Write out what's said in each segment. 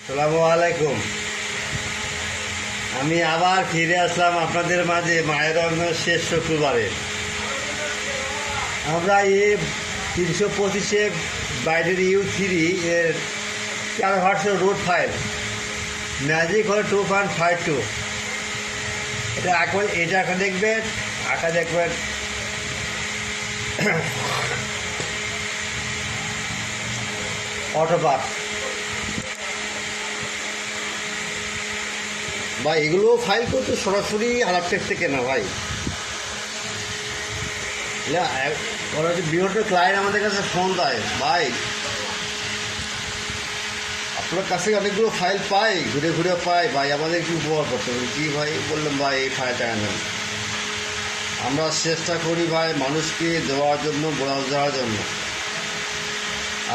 আসসালামু আলাইকুম। আমি আবার ফিরে আসলাম আপনাদের মাঝে মায়ের রমজানের শেষ শুক্রবারে। আমরা এই 325 বাইরের U3 এর 4 ভার্সন রুট ফাইল ম্যাজিক হলো 2.52। এটা এখন দেখবেন, আঁকা দেখবেন অটোপ্যাচ। ভাই এগুলো ফাইল করতে সরাসরি Autopatch থেকে না ভাই, ওরা হচ্ছে বিভিন্ন ক্লায়েন্ট আমাদের কাছে ফোন দেয়, ভাই আপনার কাছে অনেকগুলো ফাইল পাই, ঘুরে ঘুরে পাই, ভাই আমাদের কি উপকার করতে হবে। কী ভাই বললাম, ভাই এই ফাইলটা আনেন। আমরা চেষ্টা করি ভাই মানুষকে দেওয়ার জন্য, বোঝার জন্য।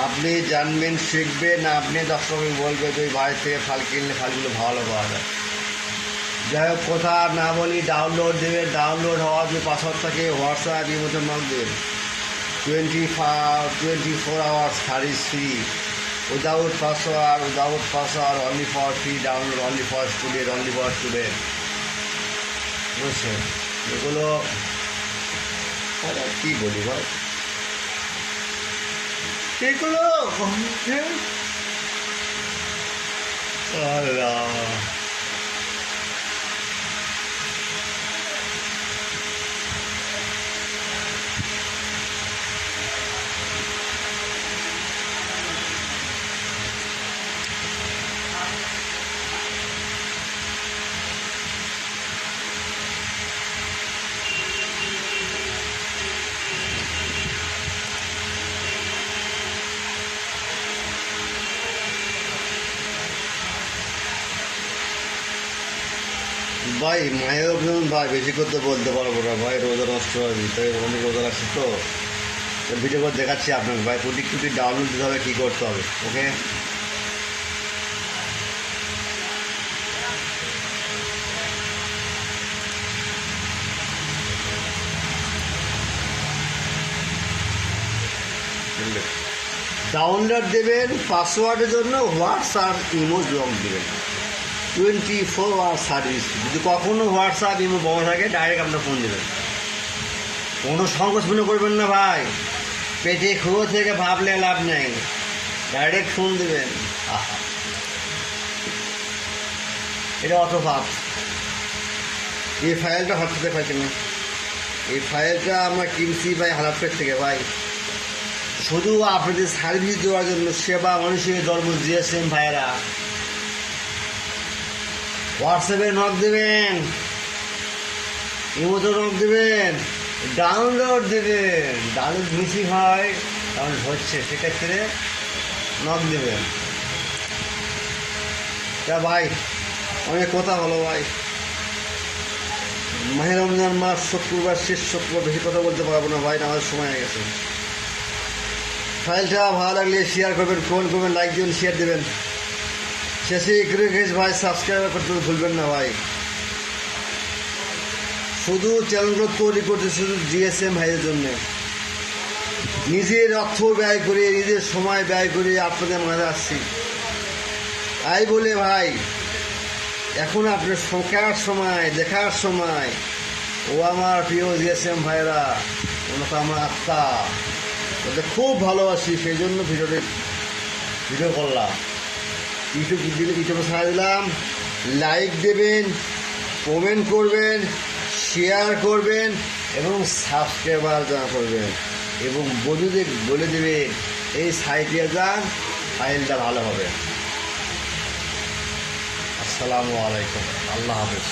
আপনি জানবেন, শিখবেন, আপনি দর্শককে বলবেন যে ওই ভাই থেকে ফাইল কিনলে ফাইলগুলো ভালো পাওয়া যায়। যাই হোক, কথা না বলি, ডাউনলোড দেবেন। ডাউনলোড হওয়ার যে পাসওয়ার্ড থাকে হোয়াটসঅ্যাপ ইমোতে নক দেবেন। 24 hours service free, without password, only for free download, only for student. বুঝছেন? এগুলো কী বলি ভাই, এগুলো আল্লাহ। ভাই মায়ের অভিমান ভাই বেশি করতে বলতে পারবো না ভাই, রোজা নষ্ট হবে, তাই অনেক রোজা রাখছি তো ভিডিও করে দেখাচ্ছি আপনাকে ভাই। প্রতিটি ডাউনলোড দিতে হবে, কী করতে হবে। ওকে, ডাউনলোড দেবেন। পাসওয়ার্ডের জন্য হোয়াটসঅ্যাপ ইমো লক দেবেন। 24 hours সার্ভিস। যদি কখনও হোয়াটসঅ্যাপ ইমো বন্ধ থাকে, ডাইরেক্ট আপনার ফোন দেবেন। কোনো সংকোচ মনে করবেন না ভাই, পেটে খুঁড়ো থেকে ভাবলে লাভ নেই, ডাইরেক্ট ফোন দেবেন। এটা অটোপ্যাচ। এই ফাইলটা হোয়াটসঅ্যাপে পাইছেন না, এই ফাইলটা আমরা কিনছি ভাই Autopatch থেকে ভাই, শুধু আপনাদের সার্ভিস দেওয়ার জন্য, সেবা মানুষের ধর্ম GSM ভাইয়েরা। হোয়াটসঅ্যাপে নক দেবেন, ইমোতে নক দেবেন, ডাউনলোড দেবেন। ডাউনলোড মিসিং হয়, ডাউনলোড হচ্ছে, সেক্ষেত্রে নক দেবেন। তা ভাই অনেক কথা হলো ভাই, মাহে রমজান মাস, শুক্রবার, শেষ শুক্রবার, বেশি কথা বলতে পারবো না ভাই, আমাদের সময় হয়ে গেছে। ফাইলটা ভালো লাগলে শেয়ার করবেন, কমেন্ট করবেন, লাইক দেবেন, শেয়ার দেবেন। শেষে রিকোয়েস্ট ভাই, সাবস্ক্রাইব করতে ভুলবেন না ভাই। শুধু চ্যানেলগুলো তৈরি করতে শুধু GSM ভাইয়ের জন্য, নিজের অর্থ ব্যয় করে, নিজের সময় ব্যয় করে আপনাদের মাঝে আসছি। তাই বলে ভাই, এখন আপনার শোকার সময়, দেখার সময়, ও আমার প্রিয় GSM ভাইয়েরা, ওনাকে আমার আত্মা, ওদের খুব ভালোবাসি, সেই জন্য ভিডিও করলাম। ইউটিউবে ছাড়া দিলাম। লাইক দেবেন, কমেন্ট করবেন, শেয়ার করবেন এবং সাবস্ক্রাইবার করবেন, এবং বন্ধুদের বলে দেবেন এই সাইটে যান, ফাইলটা ভালো হবে। আসসালামু আলাইকুম, আল্লাহ হাফেজ।